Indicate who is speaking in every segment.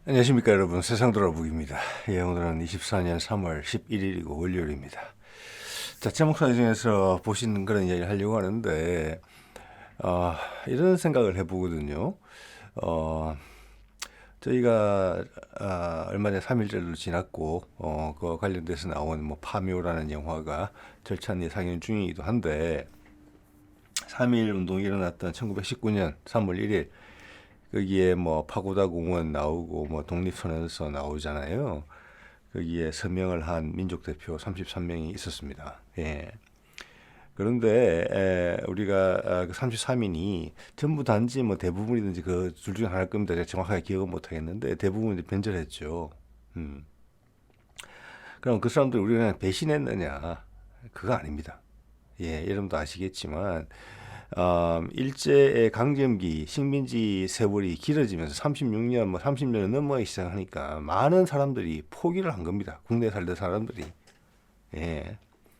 Speaker 1: 안녕하십니까 여러분, 세상 돌아보기입니다. 예, 오늘은 24년 3월 11일이고 월요일입니다. 자, 제 목소리 중에서 보시는 그런 이야기를 하려고 하는데 어, 이런 생각을 해보거든요. 어, 저희가 얼마 전에 3.1절도 지났고 그 관련돼서 나온 뭐 파묘라는 영화가 절찬리 상영 중이기도 한데 3.1 운동이 일어났던 1919년 3월 1일 거기에 뭐 파고다 공원 나오고 뭐 독립선언서 나오잖아요. 거기에 서명을 한 민족 대표 33명이 있었습니다. 예. 그런데 우리가 그 33인이 전부 단지 뭐 대부분이든지 그 둘 중에 하나일 겁니다. 제가 정확하게 기억은 못 하겠는데 대부분이 변절했죠. 음. 그럼 그 사람들 우리가 그냥 배신했느냐? 그거 아닙니다. 예, 여러분도 아시겠지만 일제의 강점기 식민지 세월이 길어지면서 36년, 뭐 30년을 넘어가기 시작하니까 많은 사람들이 포기를 한 겁니다. 국내에 살던 사람들이. 예.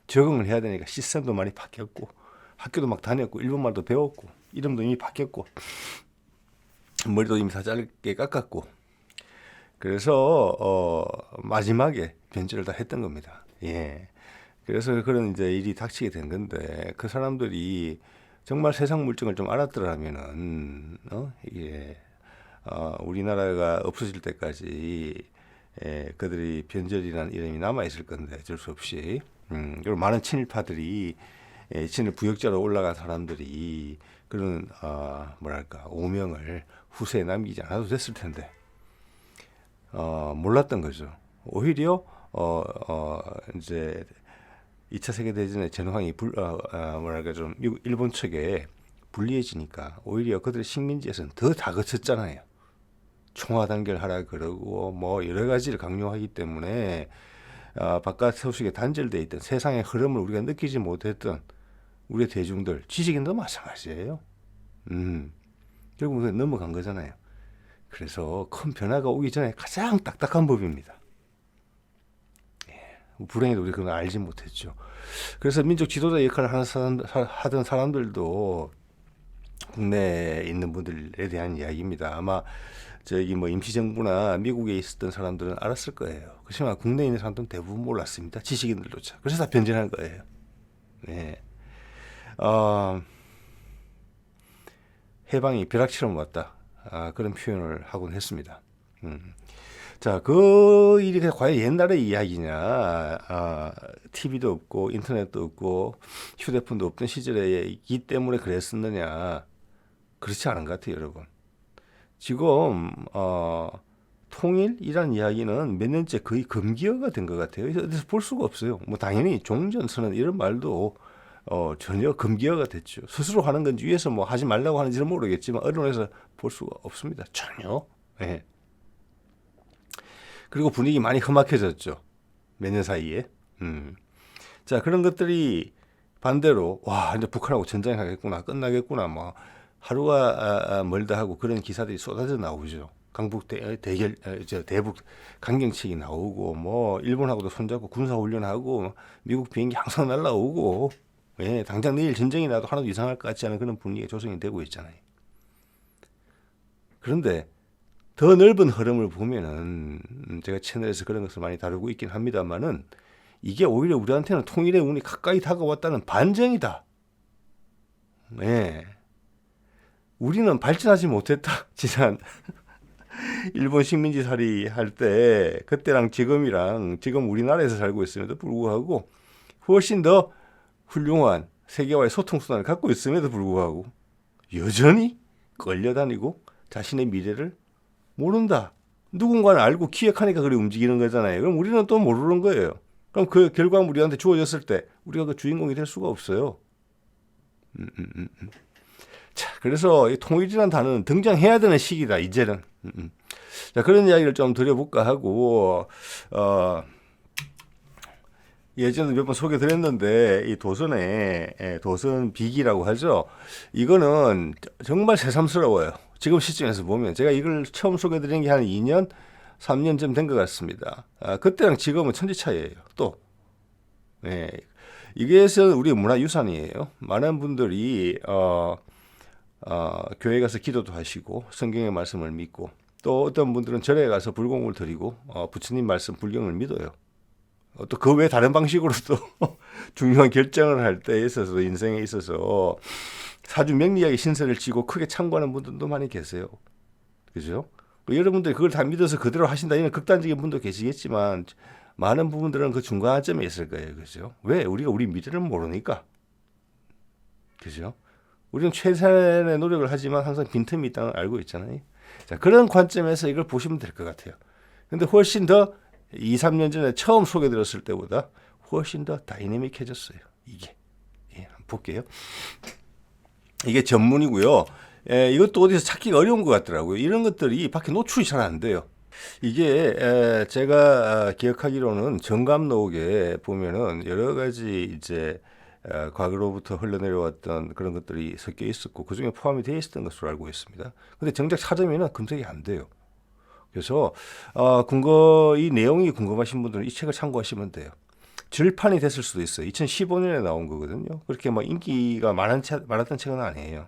Speaker 1: 적응을 해야 되니까 시스템도 많이 바뀌었고 학교도 막 다녔고 일본말도 배웠고 이름도 이미 바뀌었고 머리도 이미 다 짧게 깎았고 그래서 마지막에 변절을 다 했던 겁니다. 예. 그래서 그런 이제 일이 닥치게 된 건데 그 사람들이 정말 세상 물정을 좀 알았더라면은 이게 우리나라가 없어질 때까지 그들이 변절이라는 이름이 남아 있을 건데 어쩔 수 없이 그리고 많은 친일파들이 친일 부역자로 올라간 사람들이 그런 뭐랄까 오명을 후세에 남기지 않아도 됐을 텐데 몰랐던 거죠. 오히려 이제 2차 세계대전의 전황이 뭐랄까 좀 미국 일본 측에 불리해지니까 오히려 그들의 식민지에서는 더 다그쳤잖아요. 총화 단결하라 그러고 뭐 여러 가지를 강요하기 때문에 바깥 소식에 단절돼 있던 세상의 흐름을 우리가 느끼지 못했던 우리 대중들 지식인도 마찬가지예요. 결국은 넘어간 거잖아요. 그래서 큰 변화가 오기 전에 가장 딱딱한 법입니다. 불행히도 우리 그걸 알지 못했죠. 그래서 민족 지도자 역할을 하던 사람들도 국내에 있는 분들에 대한 이야기입니다. 아마 저기 뭐 임시정부나 미국에 있었던 사람들은 알았을 거예요. 그렇지만 국내에 있는 사람들은 대부분 몰랐습니다. 지식인들조차. 그래서 다 변절한 거예요. 네. 해방이 벼락처럼 왔다. 그런 표현을 하곤 했습니다. 자, 그 일이 과연 옛날의 이야기냐? TV도 없고 인터넷도 없고 휴대폰도 없던 시절이기 때문에 그랬었느냐? 그렇지 않은 것 같아요, 여러분. 지금 통일이란 이야기는 몇 년째 거의 금기어가 된 것 같아요. 어디서 볼 수가 없어요. 뭐 당연히 종전선언 이런 말도 전혀 금기어가 됐죠. 스스로 하는 건지 위에서 뭐 하지 말라고 하는지는 모르겠지만 언론에서 볼 수가 없습니다. 전혀. 네. 그리고 분위기 많이 험악해졌죠. 몇 년 사이에. 자, 그런 것들이 반대로 와 이제 북한하고 전쟁 하겠구나 끝나겠구나 뭐 하루가 멀다 하고 그런 기사들이 쏟아져 나오죠. 강북 대결 대북 강경책이 나오고 뭐 일본하고도 손잡고 군사 훈련하고 미국 비행기 항상 날라오고 예, 당장 내일 전쟁이 나도 하나도 이상할 것 같지 않은 그런 분위기가 조성이 되고 있잖아요. 그런데 더 넓은 흐름을 보면은 제가 채널에서 그런 것을 많이 다루고 있긴 합니다만은 이게 오히려 우리한테는 통일의 운이 가까이 다가왔다는 반증이다. 네. 우리는 발전하지 못했다. 지난 일본 식민지 살이 할 때 그때랑 지금이랑 지금 우리나라에서 살고 있음에도 불구하고 훨씬 더 훌륭한 세계와의 소통 수단을 갖고 있음에도 불구하고 여전히 끌려다니고 자신의 미래를 모른다. 누군가는 알고 기획하니까 그래 움직이는 거잖아요. 그럼 우리는 또 모르는 거예요. 그럼 그 결과물 우리한테 주어졌을 때 우리가 그 주인공이 될 수가 없어요. 자, 그래서 이 통일이라는 단어는 등장해야 되는 시기다, 이제는. 자, 그런 이야기를 좀 드려볼까 하고, 예전에 몇 번 소개드렸는데, 이 도선에, 도선 비기라고 하죠. 이거는 정말 새삼스러워요. 지금 시점에서 보면. 제가 이걸 처음 소개드린 게 한 2년, 3년쯤 된 것 같습니다. 그때랑 지금은 천지 차이예요. 또. 예. 이게서 우리 문화유산이에요. 많은 분들이, 교회 가서 기도도 하시고, 성경의 말씀을 믿고, 또 어떤 분들은 절에 가서 불공을 드리고 부처님 말씀 불경을 믿어요. 또 그 외 다른 방식으로 또 중요한 결정을 할 때에 있어서 인생에 있어서 사주 명리학의 신세를 지고 크게 참고하는 분들도 많이 계세요. 그죠? 여러분들이 그걸 다 믿어서 그대로 하신다 이런 극단적인 분도 계시겠지만 많은 부분들은 그 중간점에 있을 거예요. 그죠? 왜? 우리가 우리 미래를 모르니까. 그죠? 우리는 최선의 노력을 하지만 항상 빈틈이 있다는 걸 알고 있잖아요. 자, 그런 관점에서 이걸 보시면 될 것 같아요. 근데 훨씬 더 2, 3년 전에 처음 소개드렸을 때보다 훨씬 더 다이내믹해졌어요. 이게. 예, 한번 볼게요. 이게 전문이고요. 이것도 어디서 찾기가 어려운 것 같더라고요. 이런 것들이 밖에 노출이 잘 안 돼요. 이게 제가 기억하기로는 정감록에 보면은 여러 가지 이제 과거로부터 흘러내려왔던 그런 것들이 섞여 있었고 그 중에 포함이 되어 있었던 것으로 알고 있습니다. 근데 정작 찾으면은 검색이 안 돼요. 그래서 이 내용이 궁금하신 분들은 이 책을 참고하시면 돼요. 절판이 됐을 수도 있어요. 2015년에 나온 거거든요. 그렇게 뭐 인기가 많았던 책은 아니에요.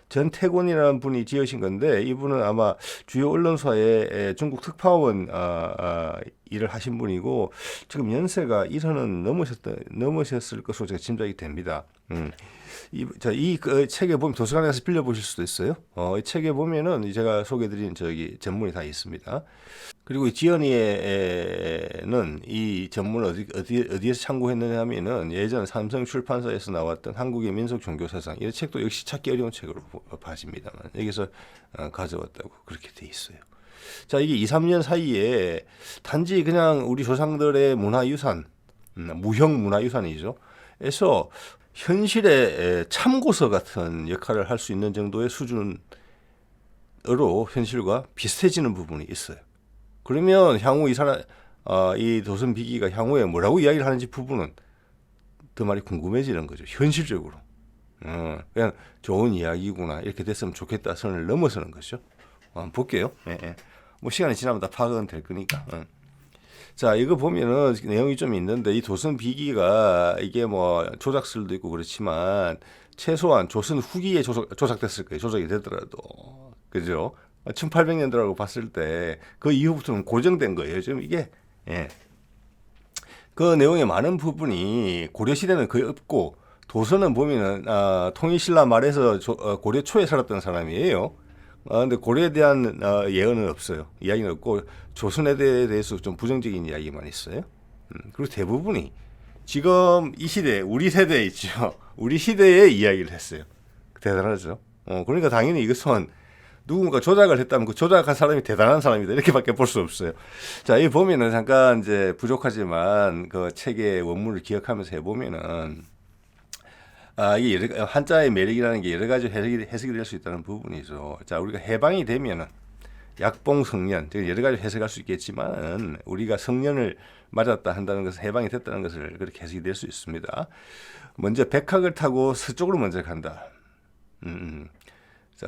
Speaker 1: 전태곤이라는 분이 지으신 건데 이분은 아마 주요 언론사에 중국 특파원 일을 하신 분이고 지금 연세가 100은 넘으셨을 것으로 제가 짐작이 됩니다. 이 책에 보면 도서관에 가서 빌려보실 수도 있어요. 이 책에 보면은 제가 소개드린 저기 전문이 다 있습니다. 그리고 이 지연이는 이 전문을 어디에서 참고했느냐 하면은 예전 삼성 출판사에서 나왔던 한국의 민속 종교 사상 이 책도 역시 찾기 어려운 책으로 봐집니다만 여기서 가져왔다고 그렇게 돼 있어요. 자, 이게 2, 3년 사이에 단지 그냥 우리 조상들의 문화유산, 무형 문화유산이죠. 에서 현실의 참고서 같은 역할을 할 수 있는 정도의 수준으로 현실과 비슷해지는 부분이 있어요. 그러면 향후 이 도선 비기가 향후에 뭐라고 이야기를 하는지 부분은 더 많이 궁금해지는 거죠. 현실적으로. 그냥 좋은 이야기구나. 이렇게 됐으면 좋겠다 선을 넘어서는 거죠. 한번 볼게요. 예. 뭐 시간이 지나면 다 파악은 될 거니까. 자, 이거 보면은 내용이 좀 있는데 이 도선 비기가 이게 뭐 조작설도 있고 그렇지만 최소한 조선 후기에 조작됐을 거예요. 조작이 되더라도. 그죠? 1800년대라고 봤을 때 그 이후부터는 고정된 거예요. 지금 이게 예. 그 내용의 많은 부분이 고려 시대는 거의 없고 도선은 보면은 통일신라 말에서 고려 초에 살았던 사람이에요. 근데 고려에 대한 예언은 없어요. 이야기는 없고 조선에 대해서 좀 부정적인 이야기만 있어요. 그리고 대부분이 지금 이 시대 우리 세대에 있죠. 우리 시대의 이야기를 했어요. 대단하죠. 그러니까 당연히 이것은 누군가 조작을 했다면 그 조작한 사람이 대단한 사람이다 이렇게밖에 볼 수 없어요. 자, 이 보면은 잠깐 이제 부족하지만 그 책의 원문을 기억하면서 해보면은 이게 한자의 매력이라는 게 여러 가지 해석이 될 수 있다는 부분이죠. 자, 우리가 해방이 되면은 약봉성년, 여러 가지 해석할 수 있겠지만 우리가 성년을 맞았다 한다는 것은 해방이 됐다는 것을 그렇게 해석이 될 수 있습니다. 먼저 백학을 타고 서쪽으로 먼저 간다. 자,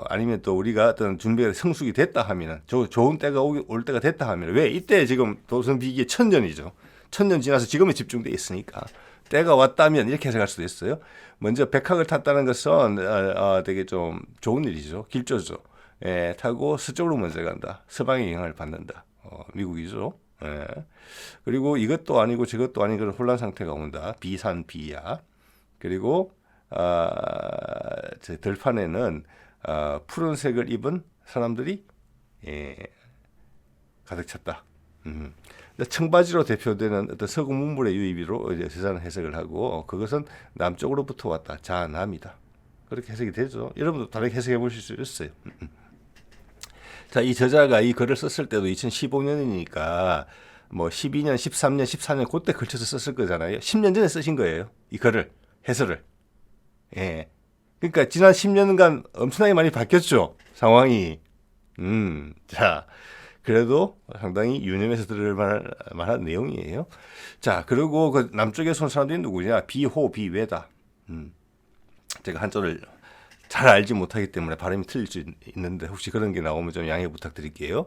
Speaker 1: 아니면 또 우리가 어떤 준비가 성숙이 됐다 하면은 좋은 때가 올 때가 됐다 하면 왜 이때 지금 도선 비기의 천년이죠. 천년 지나서 지금에 집중돼 있으니까 때가 왔다면 이렇게 해석할 수도 있어요. 먼저 백학을 탔다는 것은 되게 좀 좋은 일이죠. 길조죠. 예, 타고 서쪽으로 먼저 간다. 서방의 영향을 받는다. 미국이죠. 예. 그리고 이것도 아니고 저것도 아닌 그런 혼란 상태가 온다. 비산비야. 그리고 저 들판에는 푸른색을 입은 사람들이 가득 찼다. 청바지로 대표되는 어떤 서구 문물의 유입으로 이제 세상을 해석을 하고 그것은 남쪽으로부터 왔다. 자남이다. 그렇게 해석이 되죠. 여러분도 다르게 해석해 보실 수 있어요. 자, 이 저자가 이 글을 썼을 때도 2015년이니까 뭐 12년, 13년, 14년 그때 걸쳐서 썼을 거잖아요. 10년 전에 쓰신 거예요. 이 글을 해설을. 예. 그러니까 지난 10년간 엄청나게 많이 바뀌었죠. 상황이. 자, 그래도 상당히 유념해서 들을 만한 내용이에요. 자, 그리고 그 남쪽에서 온 사람들이 누구냐? 비호, 비외다. 제가 한자를 잘 알지 못하기 때문에 발음이 틀릴 수 있는데 혹시 그런 게 나오면 좀 양해 부탁드릴게요.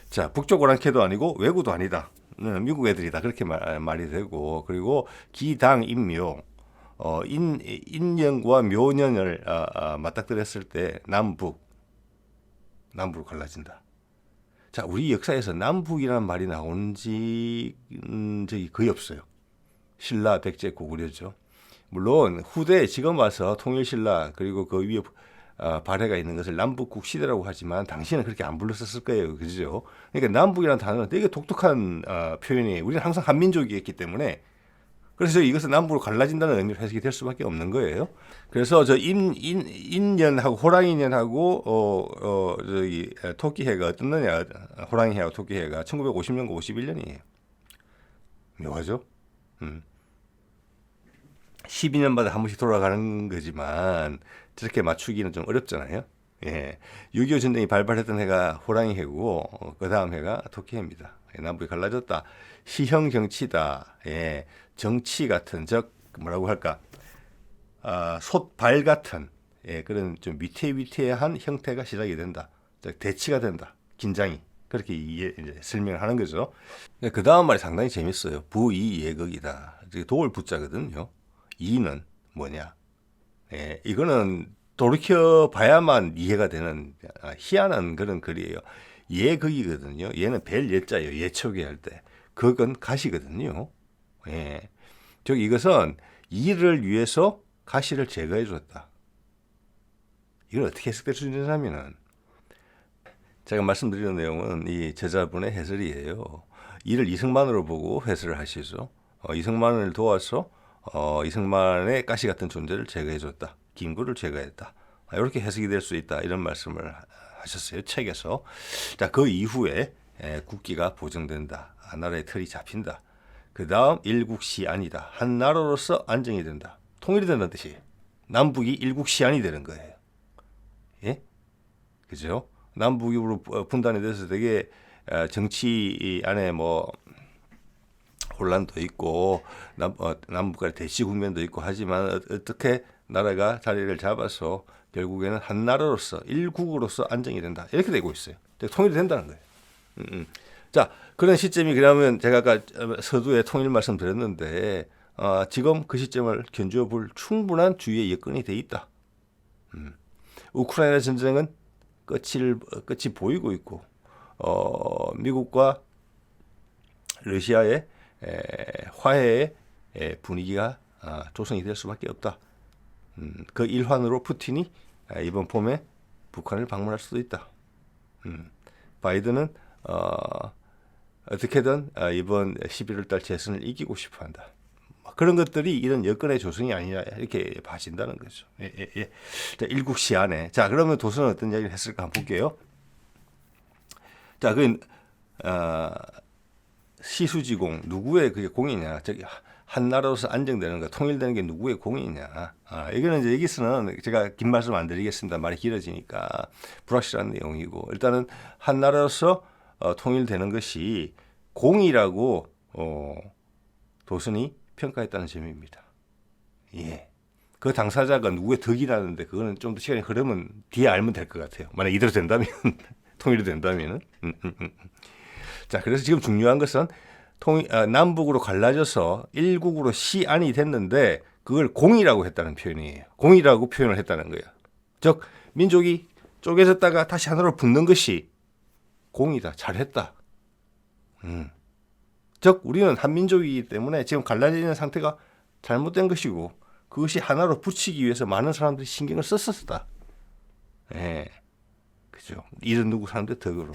Speaker 1: 자, 북쪽 오랑캐도 아니고 외구도 아니다. 미국 애들이다. 그렇게 말이 되고 그리고 기당 인묘. 인년과 묘년을 맞닥뜨렸을 때 남북으로 갈라진다. 자, 우리 역사에서 남북이라는 말이 나온지 적이 거의 없어요. 신라, 백제, 고구려죠. 물론 후대에 지금 와서 통일신라 그리고 그 위에 발해가 있는 것을 남북국 시대라고 하지만 당시에는 그렇게 안 불렀었을 거예요. 그죠? 그러니까 남북이라는 단어는 되게 독특한 표현이에요. 우리는 항상 한민족이었기 때문에 그래서 이것은 남북으로 갈라진다는 의미로 해석이 될 수밖에 없는 거예요. 그래서 저 인년하고 호랑이년하고 저기 토끼해가 어떻느냐, 호랑이해하고 토끼해가 1950년과 51년이에요. 묘하죠? 12년마다 한 번씩 돌아가는 거지만 저렇게 맞추기는 좀 어렵잖아요. 예. 6.25 전쟁이 발발했던 해가 호랑이해고 그 다음 해가 토끼해입니다. 남북이 갈라졌다. 시형 정치다. 예. 정치 같은 즉 뭐라고 할까? 솥발 같은 그런 좀 위태위태한 형태가 시작이 된다. 즉 대치가 된다. 긴장이. 그렇게 이제 설명을 하는 거죠. 그 다음 말이 상당히 재밌어요. 부이예극이다. 도울 부자거든요. 이는 뭐냐? 이거는 돌이켜 봐야만 이해가 되는 희한한 그런 글이에요. 예극이거든요. 얘는 벨 예자예요. 예초기 할 때. 극은 가시거든요. 즉 이것은 이를 위해서 가시를 제거해 줬다. 이걸 어떻게 해석될 수 있느냐면은 제가 말씀드리는 내용은 이 저자분의 해설이에요. 이를 이승만으로 보고 해설을 하시죠. 이승만을 도와서 이승만의 가시 같은 존재를 제거해 줬다. 김구를 제거했다. 이렇게 해석이 될 수 있다. 이런 말씀을 하셨어요. 책에서. 자, 그 이후에 국기가 보정된다. 나라의 틀이 잡힌다. 그 다음 일국시안이다. 한 나라로서 안정이 된다. 통일이 된다는 뜻이에요. 남북이 일국시안이 되는 거예요. 예? 그죠? 남북으로 분단이 돼서 되게 정치 안에 뭐 혼란도 있고 남북 간의 대치 국면도 있고 하지만 어떻게 나라가 자리를 잡아서 결국에는 한 나라로서 일국으로서 안정이 된다. 이렇게 되고 있어요. 통일이 된다는 거예요. 자, 그런 시점이 그러면 제가 아까 서두에 통일 말씀드렸는데 지금 그 시점을 견주어 볼 충분한 주의의 여건이 돼 있다. 우크라이나 전쟁은 끝이 보이고 있고 미국과 러시아의 화해의 분위기가 조성이 될 수밖에 없다. 그 일환으로 푸틴이 이번 봄에 북한을 방문할 수도 있다. 바이든은 어떻게든 이번 11월 달 재선을 이기고 싶어한다. 그런 것들이 이런 여건의 조성이 아니냐 이렇게 봐진다는 거죠. 예. 자, 일국시안에. 자, 그러면 도서는 어떤 이야기를 했을까 한번 볼게요. 자, 그 시수지공 누구의 그게 공이냐? 저기 한 나라로서 안정되는 거, 통일되는 게 누구의 공이냐? 이거는 이제 여기서는 제가 긴 말씀 안 드리겠습니다. 말이 길어지니까 불확실한 내용이고 일단은 한 나라로서 통일되는 것이 공이라고 도슨이 평가했다는 점입니다. 예. 그 당사자가 누구의 덕이라는데 그거는 좀 더 시간이 흐르면 뒤에 알면 될 것 같아요. 만약 이대로 된다면 통일이 된다면은. 자, 그래서 지금 중요한 것은 남북으로 갈라져서 일국으로 시안이 됐는데 그걸 공이라고 했다는 표현이에요. 공이라고 표현을 했다는 거예요. 즉 민족이 쪼개졌다가 다시 하나로 붙는 것이 공이다. 잘했다. 즉 우리는 한민족이기 때문에 지금 갈라지는 상태가 잘못된 것이고 그것이 하나로 붙이기 위해서 많은 사람들이 신경을 썼었다. 예, 그죠. 이런 누구 사람들 덕으로.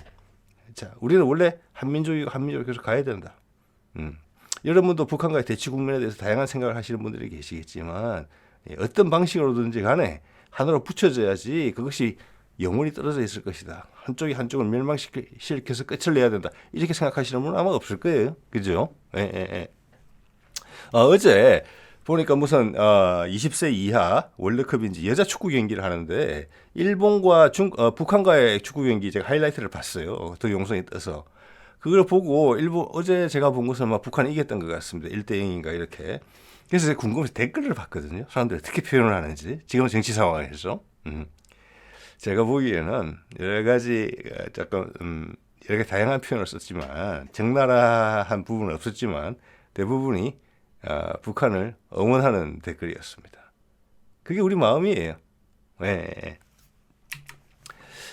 Speaker 1: 자, 우리는 원래 한민족이고 한민족으로 계속 가야 된다. 여러분도 북한과의 대치 국면에 대해서 다양한 생각을 하시는 분들이 계시겠지만 어떤 방식으로든지 간에 하나로 붙여져야지 그것이 영원히 떨어져 있을 것이다. 한쪽이 한쪽을 멸망시켜서 끝을 내야 된다. 이렇게 생각하시는 분은 아마 없을 거예요. 그죠? 예. 어제 보니까 무슨 20세 이하 월드컵인지 여자 축구 경기를 하는데 일본과 북한과의 축구 경기 제가 하이라이트를 봤어요. 더 용성이 떠서. 그걸 보고 어제 제가 본 것은 막 북한이 이겼던 것 같습니다. 1대0인가 이렇게. 그래서 제가 궁금해서 댓글을 봤거든요. 사람들이 어떻게 표현을 하는지. 지금은 정치 상황에서. 제가 보기에는 여러 가지 조금 여러 가지 다양한 표현을 썼지만 적나라한 부분은 없었지만 대부분이 북한을 응원하는 댓글이었습니다. 그게 우리 마음이에요. 네.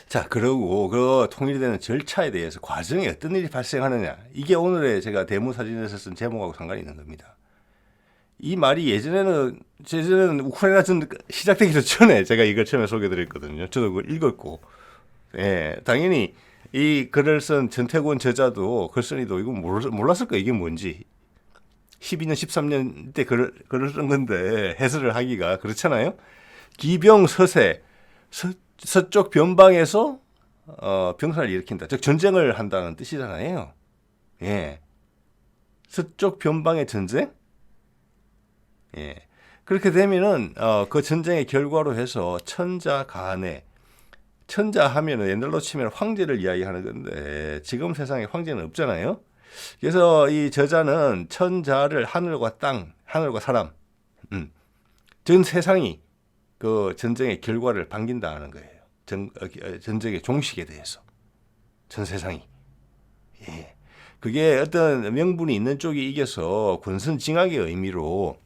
Speaker 1: 자, 그러고 그 통일이 되는 절차에 대해서 과정에 어떤 일이 발생하느냐. 이게 오늘의 제가 대무사진에서 쓴 제목하고 상관이 있는 겁니다. 이 말이 예전에는 우크라이나 전 시작되기 전에 제가 이걸 처음에 소개드렸거든요. 저도 그걸 읽었고, 예, 당연히 이 글을 쓴 전태곤 저자도 글쓴이도 이거 몰랐을 거예요. 이게 뭔지. 12년, 13년 때 글을 쓴 건데 해설을 하기가 그렇잖아요. 기병서세, 서쪽 변방에서 병사를 일으킨다. 즉 전쟁을 한다는 뜻이잖아요. 예, 서쪽 변방의 전쟁. 예, 그렇게 되면은 그 전쟁의 결과로 해서 천자간에 천자 하면은 옛날로 치면 황제를 이야기하는 건데 지금 세상에 황제는 없잖아요. 그래서 이 저자는 천자를 하늘과 땅, 하늘과 사람, 전 세상이 그 전쟁의 결과를 반긴다는 거예요. 전쟁의 종식에 대해서 전 세상이. 예. 그게 어떤 명분이 있는 쪽이 이겨서 권선징악의 의미로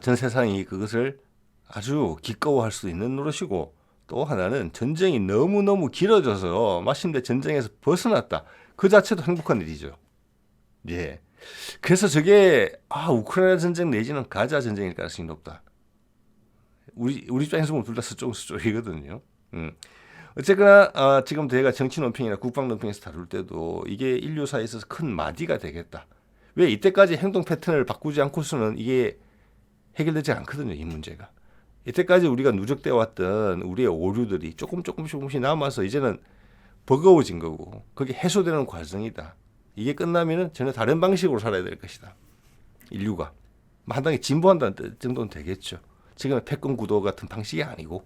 Speaker 1: 전 세상이 그것을 아주 기꺼워할 수 있는 노릇이고, 또 하나는 전쟁이 너무너무 길어져서 마침내 전쟁에서 벗어났다. 그 자체도 행복한 일이죠. 예. 그래서 저게 우크라이나 전쟁 내지는 가자 전쟁일 가능성이 높다. 우리 입장에서 보면 둘 다 서쪽이거든요. 어쨌거나 지금 제가 정치 논평이나 국방 논평에서 다룰 때도 이게 인류사에 있어서 큰 마디가 되겠다. 왜 이때까지 행동 패턴을 바꾸지 않고서는 이게 해결되지 않거든요. 이 문제가. 이때까지 우리가 누적돼 왔던 우리의 오류들이 조금씩 남아서 이제는 버거워진 거고, 그게 해소되는 과정이다. 이게 끝나면은 전혀 다른 방식으로 살아야 될 것이다. 인류가 상당히 진보한다는 정도는 되겠죠. 지금의 패권 구도 같은 방식이 아니고.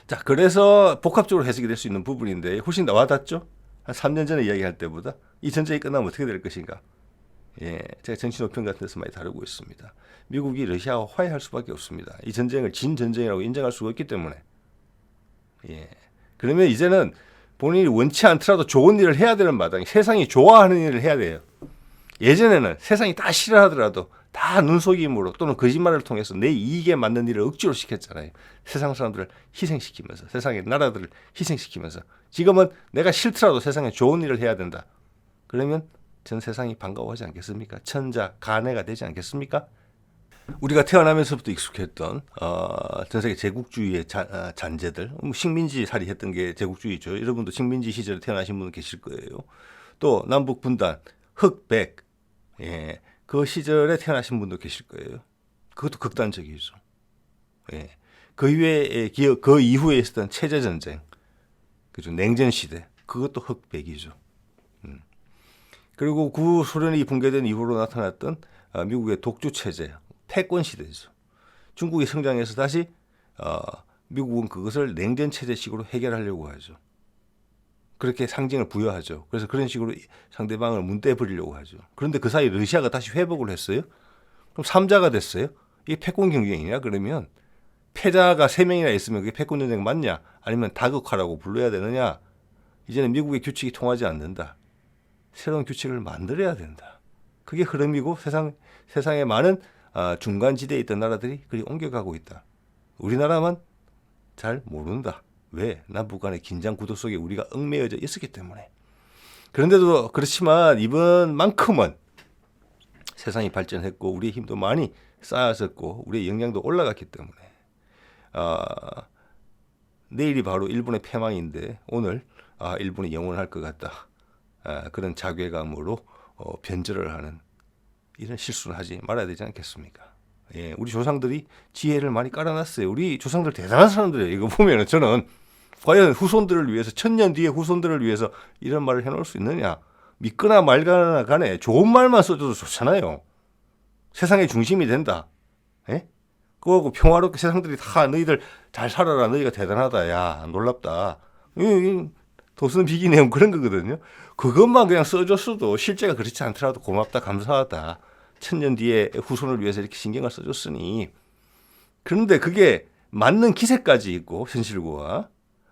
Speaker 1: 자, 그래서 복합적으로 해석이 될 수 있는 부분인데 훨씬 더 와닿죠? 한 3년 전에 이야기할 때보다 이 전쟁이 끝나면 어떻게 될 것인가. 예, 제가 정치노평 같은 데서 많이 다루고 있습니다. 미국이 러시아와 화해할 수밖에 없습니다. 이 전쟁을 진 전쟁이라고 인정할 수가 없기 때문에. 예, 그러면 이제는 본인이 원치 않더라도 좋은 일을 해야 되는 마당에 세상이 좋아하는 일을 해야 돼요. 예전에는 세상이 다 싫어하더라도 다 눈속임으로 또는 거짓말을 통해서 내 이익에 맞는 일을 억지로 시켰잖아요. 세상 사람들을 희생시키면서, 세상의 나라들을 희생시키면서. 지금은 내가 싫더라도 세상에 좋은 일을 해야 된다. 그러면 전 세상이 반가워하지 않겠습니까? 천자, 간해가 되지 않겠습니까? 우리가 태어나면서부터 익숙했던 전 세계 제국주의의 잔재들, 식민지 살이했던 게 제국주의죠. 여러분도 식민지 시절에 태어나신 분 계실 거예요. 또 남북 분단, 흑백, 예, 그 시절에 태어나신 분도 계실 거예요. 그것도 극단적이죠. 예, 그 이후에 있었던 체제 전쟁, 그죠? 냉전 시대, 그것도 흑백이죠. 그리고 구소련이 붕괴된 이후로 나타났던 미국의 독주 체제, 패권 시대죠. 중국이 성장해서 다시 미국은 그것을 냉전 체제식으로 해결하려고 하죠. 그렇게 상징을 부여하죠. 그래서 그런 식으로 상대방을 문대 버리려고 하죠. 그런데 그 사이 러시아가 다시 회복을 했어요. 그럼 3자가 됐어요. 이게 패권 경쟁이냐? 그러면 패자가 3명이나 있으면 그게 패권 전쟁 맞냐? 아니면 다극화라고 불러야 되느냐? 이제는 미국의 규칙이 통하지 않는다. 새로운 규칙을 만들어야 된다. 그게 흐름이고 세상에 많은 중간지대에 있던 나라들이 그리 옮겨가고 있다. 우리나라만 잘 모른다. 왜? 남북 간의 긴장 구도 속에 우리가 얽매여져 있었기 때문에. 그런데도 그렇지만 이번만큼은 세상이 발전했고 우리의 힘도 많이 쌓였었고 우리의 역량도 올라갔기 때문에 내일이 바로 일본의 패망인데 오늘 일본이 영원할 것 같다. 그런 자괴감으로 변절을 하는 이런 실수를 하지 말아야 되지 않겠습니까? 예, 우리 조상들이 지혜를 많이 깔아놨어요. 우리 조상들 대단한 사람들이에요. 이거 보면은 저는 과연 후손들을 위해서 1000년 뒤에 후손들을 위해서 이런 말을 해놓을 수 있느냐? 믿거나 말거나 간에 좋은 말만 써줘도 좋잖아요. 세상의 중심이 된다. 예? 그거고 평화롭게 세상들이 다 너희들 잘 살아라. 너희가 대단하다. 야 놀랍다. 도슨 비기 내용 그런 거거든요. 그것만 그냥 써줬어도 실제가 그렇지 않더라도 고맙다, 감사하다. 1000년 뒤에 후손을 위해서 이렇게 신경을 써줬으니. 그런데 그게 맞는 기세까지 있고 현실과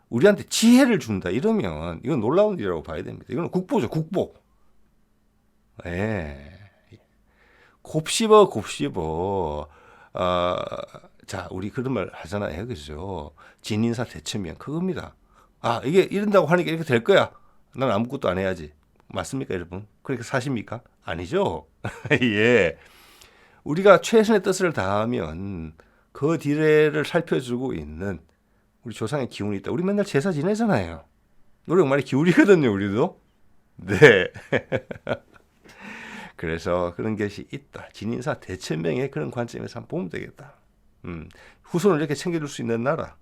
Speaker 1: 우리한테 지혜를 준다 이러면 이건 놀라운 일이라고 봐야 됩니다. 이건 국보죠, 국보. 예. 곱씹어 자, 우리 그런 말 하잖아요. 그죠? 진인사 대천명 그겁니다. 아, 이게 이런다고 하니까 이렇게 될 거야. 난 아무것도 안 해야지. 맞습니까, 여러분? 그렇게 사십니까? 아니죠. 예. 우리가 최선의 뜻을 다하면 그 뒤를 살펴주고 있는 우리 조상의 기운이 있다. 우리 맨날 제사 지내잖아요. 노력 많이 기울이거든요, 우리도. 네. 그래서 그런 것이 있다. 진인사 대천명의 그런 관점에서 한번 보면 되겠다. 후손을 이렇게 챙겨줄 수 있는 나라.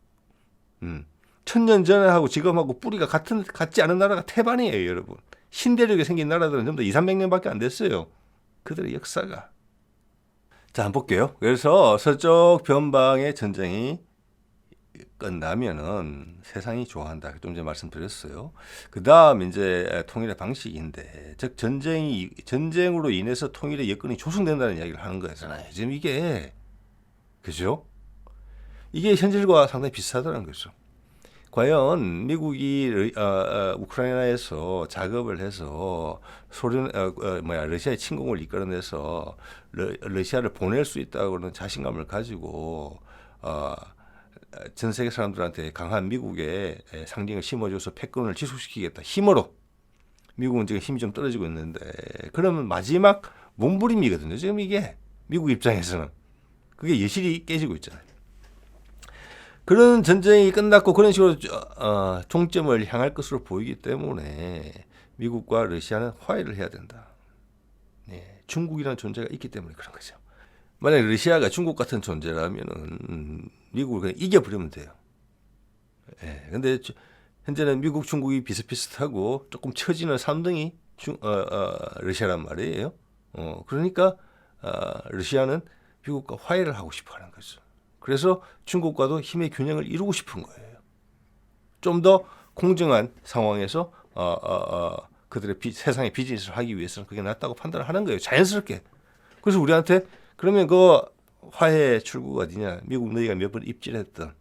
Speaker 1: 1000년 전에 하고 지금하고 뿌리가 같지 않은 나라가 태반이에요, 여러분. 신대륙에 생긴 나라들은 전부 다 2, 300년밖에 안 됐어요. 그들의 역사가. 자, 한번 볼게요. 그래서 서쪽 변방의 전쟁이 끝나면은 세상이 좋아한다. 좀 전에 말씀드렸어요. 그 다음 이제 통일의 방식인데, 즉 전쟁으로 인해서 통일의 여건이 조성된다는 이야기를 하는 거잖아요. 지금 이게 그죠? 이게 현실과 상당히 비슷하다는 거죠. 과연 미국이 우크라이나에서 작업을 해서 러시아의 침공을 이끌어내서 러시아를 보낼 수 있다고는 자신감을 가지고 전 세계 사람들한테 강한 미국의 상징을 심어줘서 패권을 지속시키겠다. 힘으로. 미국은 지금 힘이 좀 떨어지고 있는데 그러면 마지막 몸부림이거든요. 지금 이게 미국 입장에서는. 그게 여실히 깨지고 있잖아요. 그런 전쟁이 끝났고 그런 식으로 종점을 향할 것으로 보이기 때문에 미국과 러시아는 화해를 해야 된다. 네, 중국이라는 존재가 있기 때문에 그런 거죠. 만약 러시아가 중국 같은 존재라면은 미국을 그냥 이겨버리면 돼요. 예, 근데 현재는 미국, 중국이 비슷비슷하고 조금 처지는 삼등이 러시아란 말이에요. 그러니까 러시아는 미국과 화해를 하고 싶어하는 거죠. 그래서 중국과도 힘의 균형을 이루고 싶은 거예요. 좀 더 공정한 상황에서 그들의 세상의 비즈니스를 하기 위해서는 그게 낫다고 판단을 하는 거예요. 자연스럽게. 그래서 우리한테 그러면 그 화해 출구가 어디냐? 미국 너희가 몇 번 입질했던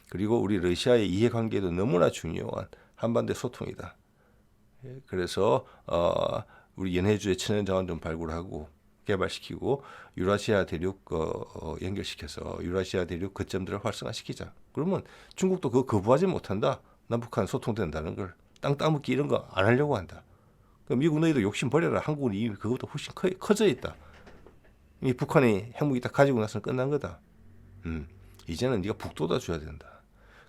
Speaker 1: 그리고 우리 러시아의 이해관계도 너무나 중요한 한반도의 소통이다. 그래서 우리 연해주의 천연자원 좀 발굴하고 개발시키고 유라시아 대륙 연결시켜서 유라시아 대륙 거점들을 활성화시키자. 그러면 중국도 그거 거부하지 못한다. 남북한 소통된다는 걸 땅 따먹기 이런 거 안 하려고 한다. 그럼 미국 너희도 욕심 버려라. 한국은 이미 그것보다 훨씬 커져 있다. 이미 북한이 핵무기 딱 가지고 나서는 끝난 거다. 이제는 네가 북돋아 줘야 된다.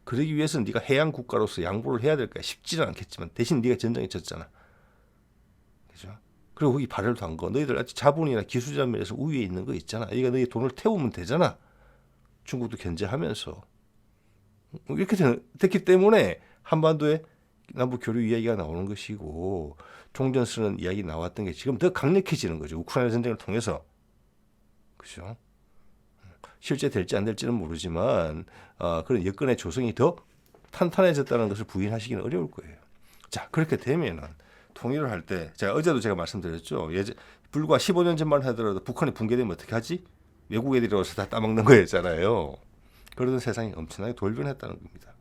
Speaker 1: 그러기 위해서는 네가 해양 국가로서 양보를 해야 될 거야. 쉽지는 않겠지만 대신 네가 전쟁에 졌잖아. 그죠? 그리고 거기 발열도 한 거. 너희들 아직 자본이나 기술자 면에서 우위에 있는 거 있잖아. 이거 너희 돈을 태우면 되잖아. 중국도 견제하면서. 이렇게 됐기 때문에 한반도에 남북 교류 이야기가 나오는 것이고 종전 쓰는 이야기 나왔던 게 지금 더 강력해지는 거죠. 우크라이나 전쟁을 통해서. 그죠? 실제 될지 안 될지는 모르지만 그런 여건의 조성이 더 탄탄해졌다는 것을 부인하시기는 어려울 거예요. 자, 그렇게 되면은 통일을 할 때 어제도 제가 말씀드렸죠. 불과 15년 전만 하더라도 북한이 붕괴되면 어떻게 하지? 외국 애들이 와서 다 따먹는 거였잖아요. 그러던 세상이 엄청나게 돌변했다는 겁니다.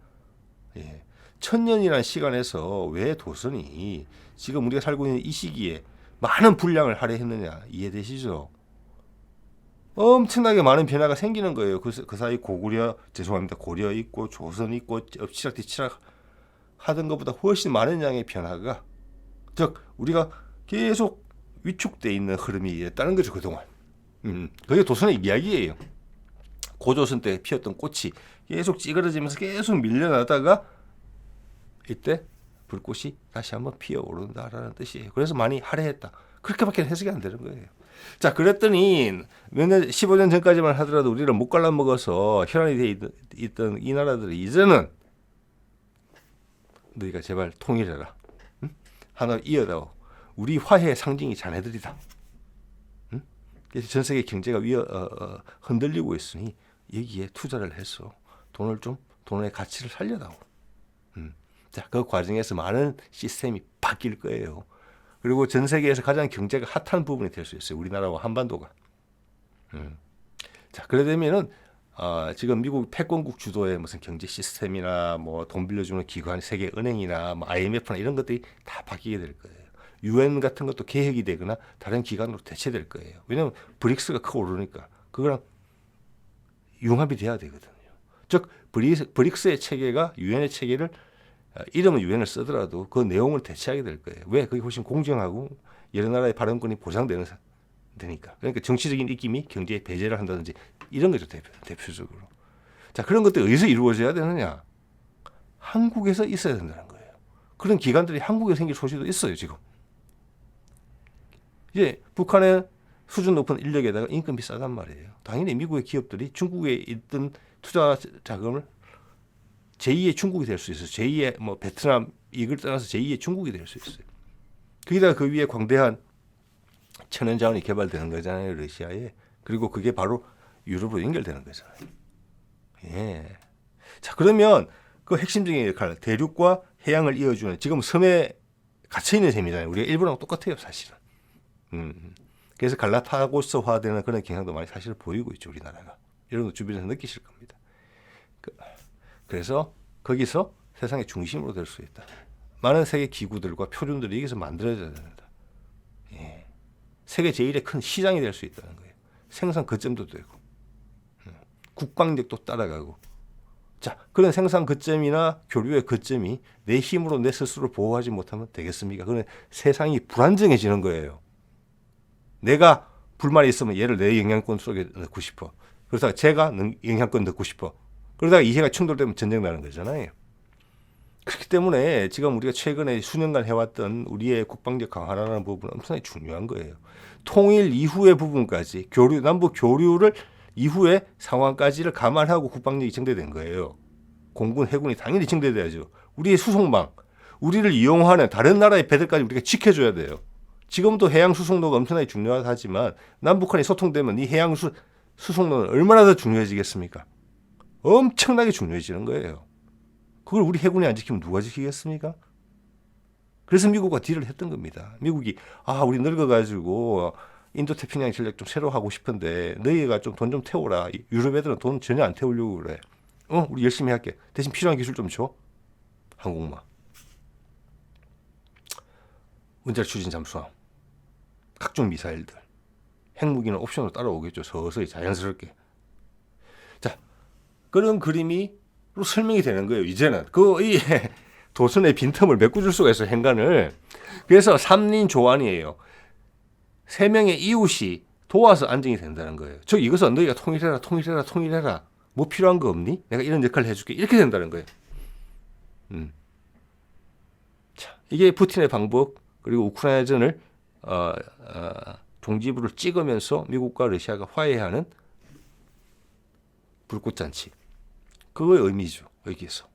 Speaker 1: 예. 1000년이라는 시간에서 왜 조선이 지금 우리가 살고 있는 이 시기에 많은 분량을 할애했느냐 이해되시죠? 엄청나게 많은 변화가 생기는 거예요. 그 사이 고구려 있고 조선 있고 엎치락뒤치락 하던 것보다 훨씬 많은 양의 변화가 즉 우리가 계속 위축돼 있는 흐름이 있다는 거죠 그동안. 그게 조선의 이야기예요. 고조선 때 피었던 꽃이 계속 찌그러지면서 계속 밀려나다가 이때 불꽃이 다시 한번 피어오른다라는 뜻이에요. 그래서 많이 할애했다. 그렇게밖에 해석이 안 되는 거예요. 자, 그랬더니 몇 년, 15년 전까지만 하더라도 우리를 못 갈라먹어서 혈안이 돼 있던 이 나라들이 이제는 너희가 제발 통일해라. 응? 하나 이어다오. 우리 화해의 상징이 자네들이다. 응? 그래서 전 세계 경제가 흔들리고 있으니 여기에 투자를 해서 돈의 가치를 살려다오. 자, 그 과정에서 많은 시스템이 바뀔 거예요. 그리고 전 세계에서 가장 경제가 핫한 부분이 될 수 있어요. 우리나라와 한반도가. 자, 그래 되면은 지금 미국 패권국 주도의 무슨 경제 시스템이나 뭐 돈 빌려주는 기관, 세계은행이나 뭐 IMF나 이런 것들이 다 바뀌게 될 거예요. UN 같은 것도 개혁이 되거나 다른 기관으로 대체될 거예요. 왜냐하면 브릭스가 크고 오르니까 그거랑 융합이 돼야 되거든요. 즉 브릭스의 체계가 유엔의 체계를 이름은 유엔을 쓰더라도 그 내용을 대체하게 될 거예요. 왜? 그게 훨씬 공정하고 여러 나라의 발언권이 보장되는 되니까. 그러니까 정치적인 입김이 경제에 배제를 한다든지 이런 거죠. 대표적으로. 자, 그런 것들이 어디서 이루어져야 되느냐? 한국에서 있어야 된다는 거예요. 그런 기관들이 한국에 생길 소지도 있어요, 지금. 이제 북한의 수준 높은 인력에다가 인건비 싸단 말이에요. 당연히 미국의 기업들이 중국에 있던 투자 자금을 제2의 중국이 될 수 있어요. 제2의 뭐 베트남 이걸 떠나서 제2의 중국이 될 수 있어요. 거기다가 그 위에 광대한 천연 자원이 개발되는 거잖아요, 러시아에. 그리고 그게 바로 유럽으로 연결되는 거잖아요. 예. 자, 그러면 그 핵심적인 역할, 대륙과 해양을 이어주는 지금 섬에 갇혀 있는 셈이잖아요. 우리가 일본하고 똑같아요, 사실은. 그래서 갈라파고스화되는 그런 경향도 많이 사실 보이고 있죠, 우리나라가. 여러분도 주변에서 느끼실 겁니다. 그래서 거기서 세상의 중심으로 될 수 있다. 많은 세계 기구들과 표준들이 여기서 만들어져야 된다. 예. 세계 제1의 큰 시장이 될 수 있다는 거예요. 생산 거점도 되고, 국방력도 따라가고. 자, 그런 생산 거점이나 교류의 거점이 내 힘으로 내 스스로 보호하지 못하면 되겠습니까? 그러면 세상이 불안정해지는 거예요. 내가 불만이 있으면 얘를 내 영향권 속에 넣고 싶어. 그러다가 제가 영향권 넣고 싶어. 그러다가 이해가 충돌되면 전쟁 나는 거잖아요. 그렇기 때문에 지금 우리가 최근에 수년간 해왔던 우리의 국방력 강화라는 부분은 엄청나게 중요한 거예요. 통일 이후의 부분까지 남북 교류를 이후의 상황까지를 감안하고 국방력이 증대된 거예요. 공군, 해군이 당연히 증대돼야죠. 우리의 수송망, 우리를 이용하는 다른 나라의 배들까지 우리가 지켜줘야 돼요. 지금도 해양 수송로가 엄청나게 중요하지만 남북한이 소통되면 이 해양 수송로는 얼마나 더 중요해지겠습니까? 엄청나게 중요해지는 거예요. 그걸 우리 해군이 안 지키면 누가 지키겠습니까? 그래서 미국과 딜을 했던 겁니다. 미국이 우리 늙어가지고 인도태평양 전략 좀 새로 하고 싶은데 너희가 좀 돈 좀 태워라. 유럽 애들은 돈 전혀 안 태우려고 그래. 우리 열심히 할게. 대신 필요한 기술 좀 줘. 항공모함, 원자력 추진 잠수함, 각종 미사일들, 핵무기는 옵션으로 따라오겠죠. 서서히 자연스럽게. 자, 그런 그림이 설명이 되는 거예요. 이제는 이 도선의 빈틈을 메꿔줄 수가 있어요. 행간을. 그래서 삼린 조안이에요. 세 명의 이웃이 도와서 안정이 된다는 거예요. 즉 이것은 너희가 통일해라. 뭐 필요한 거 없니? 내가 이런 역할을 해줄게. 이렇게 된다는 거예요. 자, 이게 푸틴의 방법 그리고 우크라이나전을 종지부를 찍으면서 미국과 러시아가 화해하는 불꽃잔치. 그거의 의미죠. 여기에서.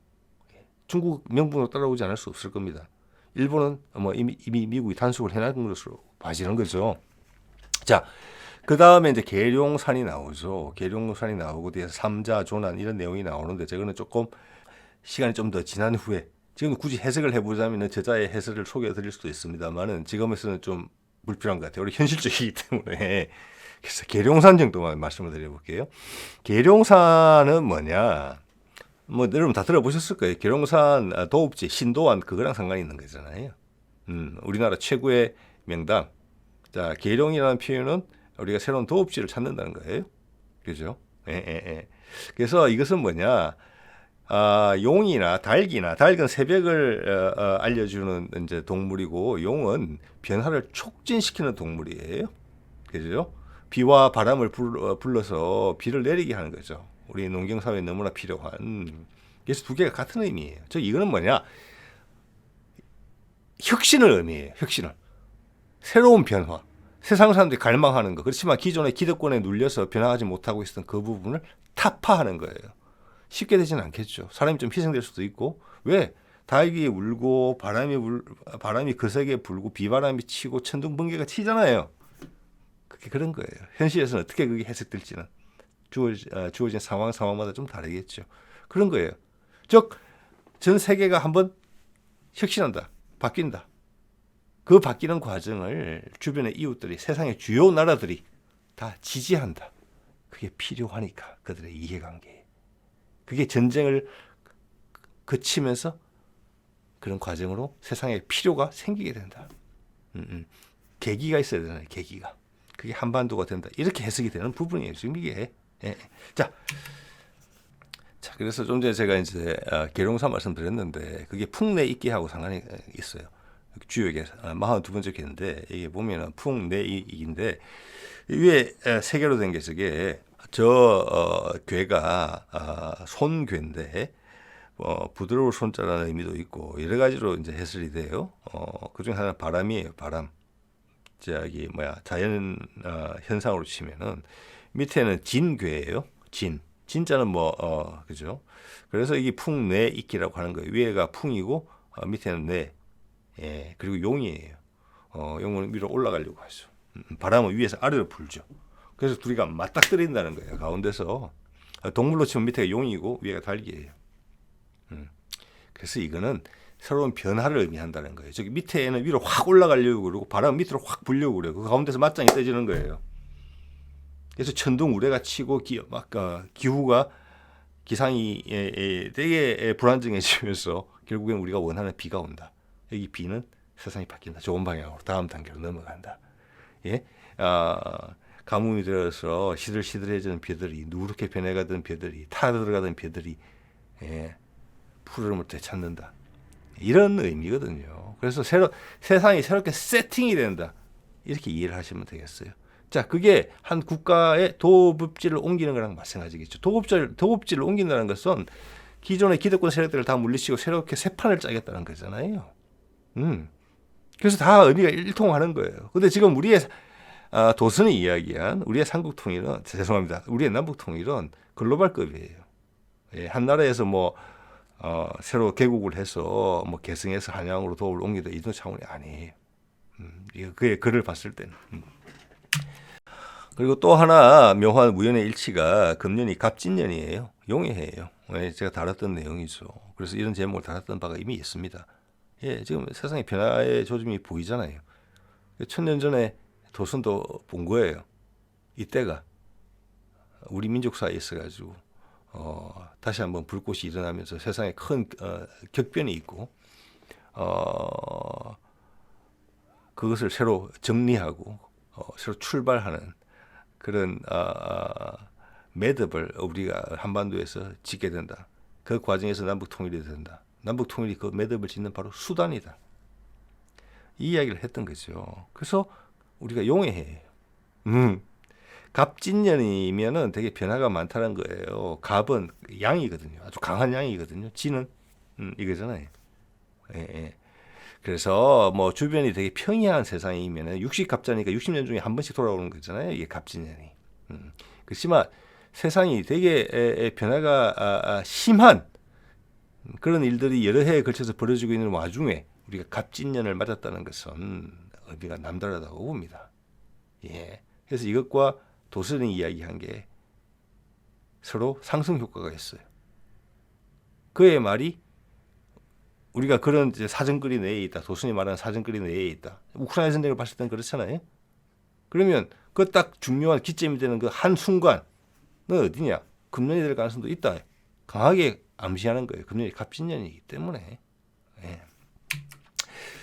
Speaker 1: 중국 명분으로 따라오지 않을 수 없을 겁니다. 일본은 이미 미국이 단속을 해놨는 것으로 봐지는 거죠. 자, 그 다음에 이제 계룡산이 나오죠. 계룡산이 나오고 뒤에서 삼자 조난 이런 내용이 나오는데 저거는 조금 시간이 좀 더 지난 후에 지금 굳이 해석을 해보자면 저자의 해석을 소개해드릴 수도 있습니다만은 지금에서는 좀 불필요한 것 같아요. 우리 현실적이기 때문에. 그래서 계룡산 정도만 말씀을 드려볼게요. 계룡산은 뭐냐? 여러분 다 들어보셨을 거예요. 계룡산 도읍지 신도안 그거랑 상관이 있는 거잖아요. 우리나라 최고의 명당. 자, 계룡이라는 표현은 우리가 새로운 도읍지를 찾는다는 거예요. 그죠? 예. 그래서 이것은 뭐냐? 용이나 닭은 새벽을 알려주는 이제 동물이고 용은 변화를 촉진시키는 동물이에요. 그죠? 비와 바람을 불러서 비를 내리게 하는 거죠. 우리 농경사회에 너무나 필요한. 그래서 두 개가 같은 의미예요. 즉 이거는 뭐냐? 혁신을 의미해요. 혁신을. 새로운 변화. 세상 사람들이 갈망하는 거. 그렇지만 기존의 기득권에 눌려서 변화하지 못하고 있었던 그 부분을 타파하는 거예요. 쉽게 되지는 않겠죠. 사람이 좀 희생될 수도 있고. 왜? 닭이 울고 바람이 거세게 불고 비바람이 치고 천둥 번개가 치잖아요. 그게 그런 거예요. 현실에서는 어떻게 그게 해석될지는 주어진 상황마다 좀 다르겠죠. 그런 거예요. 즉 전 세계가 한번 혁신한다. 바뀐다. 그 바뀌는 과정을 주변의 이웃들이 세상의 주요 나라들이 다 지지한다. 그게 필요하니까 그들의 이해관계. 그게 전쟁을 거치면서 그런 과정으로 세상에 필요가 생기게 된다. 계기가 있어야 되잖아요. 계기가. 그게 한반도가 된다. 이렇게 해석이 되는 부분이에요. 지금 이게. 예. 자, 그래서 좀 전에 제가 이제 계룡사 말씀드렸는데 그게 풍내익기하고 상관이 있어요. 주역에 42번째 궤인데 이게 보면은 풍내익인데 위에 세 개로 된 게 저게 궤가 손궤인데 부드러울 손자라는 의미도 있고 여러 가지로 이제 해설이 돼요. 그중 하나 바람이에요. 바람. 저기 자연 현상으로 치면은 밑에는 진궤예요. 진자는 그죠? 그래서 이게 풍내익기라고 하는 거예요. 위에가 풍이고 밑에는 내. 예, 그리고 용이에요. 용은 위로 올라가려고 하죠. 바람은 위에서 아래로 불죠. 그래서 둘이가 맞닥뜨린다는 거예요. 가운데서 동물로 치면 밑에가 용이고 위에가 달기예요. 그래서 이거는 새로운 변화를 의미한다는 거예요. 저기 밑에는 위로 확 올라가려고 그러고 바람은 밑으로 확 불려고 그래요. 그 가운데서 맞짱이 떠지는 거예요. 그래서 천둥 우레가 치고 기후가 기상이 되게 불안정해지면서 결국엔 우리가 원하는 비가 온다. 여기 비는 세상이 바뀐다. 좋은 방향으로 다음 단계로 넘어간다. 예, 가뭄이 들어서 시들시들해지는 벼들이 누렇게 변해가던 벼들이 타들어가던 벼들이 푸르름을 되찾는다. 이런 의미거든요. 그래서 세상이 새롭게 세팅이 된다. 이렇게 이해를 하시면 되겠어요. 자, 그게 한 국가의 도읍지를 옮기는 거랑 마찬가지겠죠. 도읍지를 옮긴다는 것은 기존의 기득권 세력들을 다 물리치고 새롭게 새 판을 짜겠다는 거잖아요. 그래서 다 의미가 일통하는 거예요. 근데 지금 우리의 도슨이 이야기한 우리의 삼국 통일은 우리의 남북 통일은 글로벌급이에요. 예, 한 나라에서 새로 개국을 해서 계승해서 한양으로 도읍을 옮기다 이런 차원이 아니에요. 그의 글을 봤을 때는. 그리고 또 하나 묘한 우연의 일치가 금년이 갑진년이에요. 용의 해예요. 제가 다뤘던 내용이죠. 그래서 이런 제목을 다뤘던 바가 이미 있습니다. 예, 지금 세상의 변화의 조짐이 보이잖아요. 1000년 전에 도선도 본 거예요. 이때가 우리 민족 사이에 있어가지고 다시 한번 불꽃이 일어나면서 세상에 큰 격변이 있고 그것을 새로 정리하고 새로 출발하는 그런 매듭을 우리가 한반도에서 짓게 된다. 그 과정에서 남북 통일이 된다. 남북 통일이 그 매듭을 짓는 바로 수단이다. 이 이야기를 했던 거죠. 그래서 우리가 용의 해예요. 갑진년이면은 되게 변화가 많다는 거예요. 갑은 양이거든요. 아주 강한 양이거든요. 진은 이거잖아요. 예. 그래서 주변이 되게 평이한 세상이면은 육식갑자니까 60년 중에 한 번씩 돌아오는 거잖아요. 이게 갑진년이. 그렇지만 세상이 되게 변화가 심한 그런 일들이 여러 해에 걸쳐서 벌어지고 있는 와중에 우리가 갑진년을 맞았다는 것은 의미가 남다르다고 봅니다. 예. 그래서 이것과 도선이 이야기한 게 서로 상승 효과가 있어요. 그의 말이 우리가 그런 사정거리 내에 있다. 도선이 말하는 사정거리 내에 있다. 우크라이나 전쟁을 봤을 땐 그렇잖아요. 그러면 그 딱 중요한 기점이 되는 그 한 순간은 어디냐? 금년이 될 가능성도 있다. 강하게 암시하는 거예요. 금년이 갑진년이기 때문에. 예.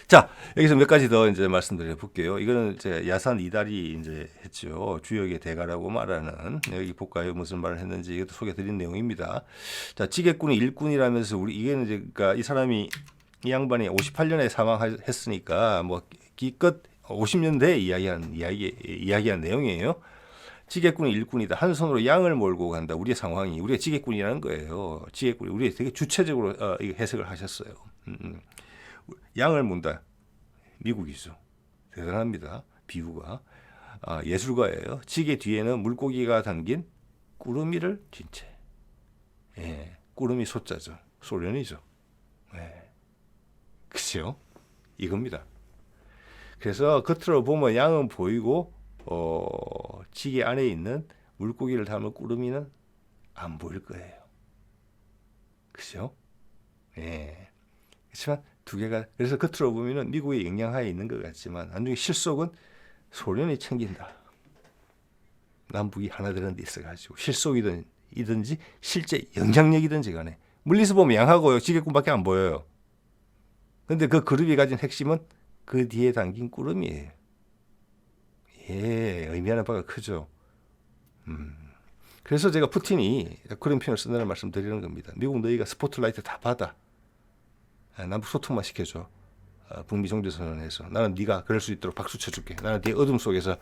Speaker 1: 자, 여기서 몇 가지 더 이제 말씀드려 볼게요. 이거는 제가 야산 이달이 이제 했죠. 주역의 대가라고 말하는 여기 볼까요? 무슨 말을 했는지 이것도 소개드린 내용입니다. 자, 지게꾼이 일꾼이라면서 이게 이제 그러니까 이 양반이 58년에 사망했으니까 기껏 50년대에 이야기한 내용이에요. 지게꾼이 일꾼이다. 한 손으로 양을 몰고 간다. 우리의 상황이 우리가 지게꾼이라는 거예요. 지게꾼이 우리 되게 주체적으로 해석을 하셨어요. 양을 문다. 미국이죠. 대단합니다. 비유가. 예술가예요. 지게 뒤에는 물고기가 담긴 꾸러미를 쥔 채. 예, 꾸러미 소자죠. 소련이죠. 예. 그죠? 이겁니다. 그래서 겉으로 보면 양은 보이고 지게 안에 있는 물고기를 담은 꾸러미는 안 보일 거예요. 그죠? 예. 그렇지만 두 개가 그래서 겉으로 보면은 미국의 영향하에 있는 것 같지만 나중에 실속은 소련이 챙긴다. 남북이 하나 되는 데 있어가지고 실속이든지 실제 영향력이든지 간에 멀리서 보면 양하고요 지게꾼밖에 안 보여요. 근데 그 그룹이 가진 핵심은 그 뒤에 담긴 꾸러미예요. 예, 의미하는 바가 크죠. 그래서 제가 푸틴이 그런 표현을 쓴다는 말씀 드리는 겁니다. 미국 너희가 스포트라이트 다 받아. 남북 소통만 시켜줘. 북미 종전선언에서 나는 네가 그럴 수 있도록 박수 쳐줄게. 나는 네 어둠 속에서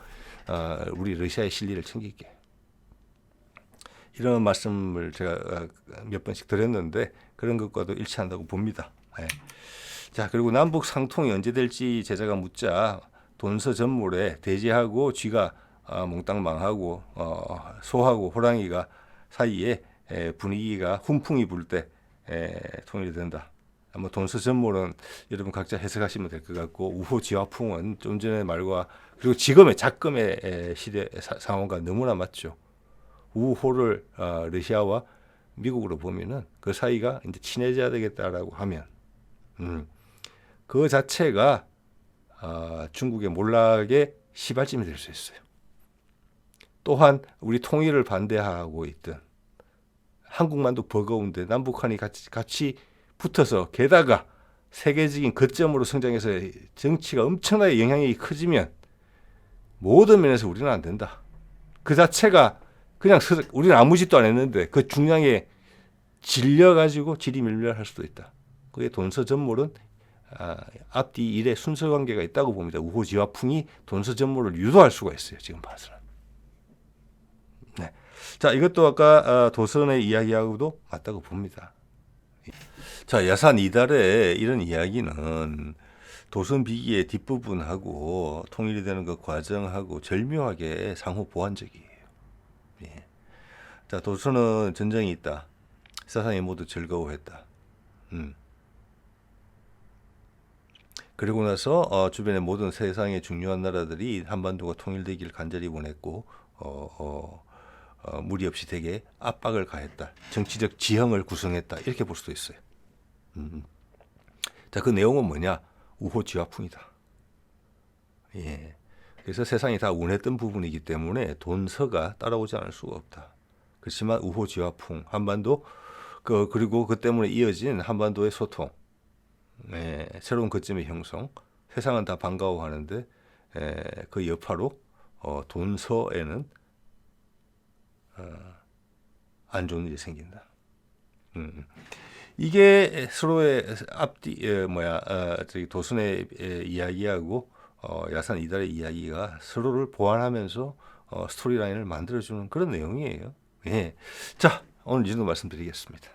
Speaker 1: 우리 러시아의 실리를 챙길게. 이런 말씀을 제가 몇 번씩 드렸는데 그런 것과도 일치한다고 봅니다. 예. 자, 그리고 남북 상통이 언제 될지 제자가 묻자 돈서 전몰에 돼지하고 쥐가 몽땅 망하고 소하고 호랑이가 사이에 분위기가 훈풍이 불 때 통일이 된다. 뭐 돈서 전몰은 여러분 각자 해석하시면 될 것 같고 우호지화풍은 좀 전의 말과 그리고 지금의 작금의 시대 상황과 너무나 맞죠. 우호를 러시아와 미국으로 보면은 그 사이가 이제 친해져야 되겠다라고 하면 그 자체가 중국의 몰락의 시발점이 될 수 있어요. 또한 우리 통일을 반대하고 있던 한국만도 버거운데 남북한이 같이 붙어서 게다가 세계적인 거점으로 성장해서 정치가 엄청나게 영향력이 커지면 모든 면에서 우리는 안 된다. 그 자체가 그냥 우리는 아무 짓도 안 했는데 그 중량에 질려가지고 지리멸렬할 수도 있다. 그게 돈서전몰은 앞뒤 일의 순서 관계가 있다고 봅니다. 우호지화풍이 돈서전몰을 유도할 수가 있어요. 지금 봐서는. 네. 자, 이것도 아까 도선의 이야기하고도 맞다고 봅니다. 자, 야산 이달의 이런 이야기는 도선 비기의 뒷부분하고 통일이 되는 그 과정하고 절묘하게 상호 보완적이에요. 예. 자, 도선은 전쟁이 있다. 세상이 모두 즐거워했다. 그리고 나서 주변의 모든 세상의 중요한 나라들이 한반도가 통일되기를 간절히 원했고 무리 없이 되게 압박을 가했다. 정치적 지형을 구성했다. 이렇게 볼 수도 있어요. 자, 그 내용은 뭐냐? 우호지화풍이다. 예. 그래서 세상이 다 원했던 부분이기 때문에 돈서가 따라오지 않을 수가 없다. 그렇지만 우호지화풍, 한반도 그리고 그 때문에 이어진 한반도의 소통, 새로운 거점의 형성, 세상은 다 반가워하는데 그 여파로 돈서에는 안 좋은 일이 생긴다. 이게 서로의 앞뒤 저기 도순의 이야기하고 야산 이달의 이야기가 서로를 보완하면서 스토리라인을 만들어주는 그런 내용이에요. 예. 자, 오늘 이 정도 말씀드리겠습니다.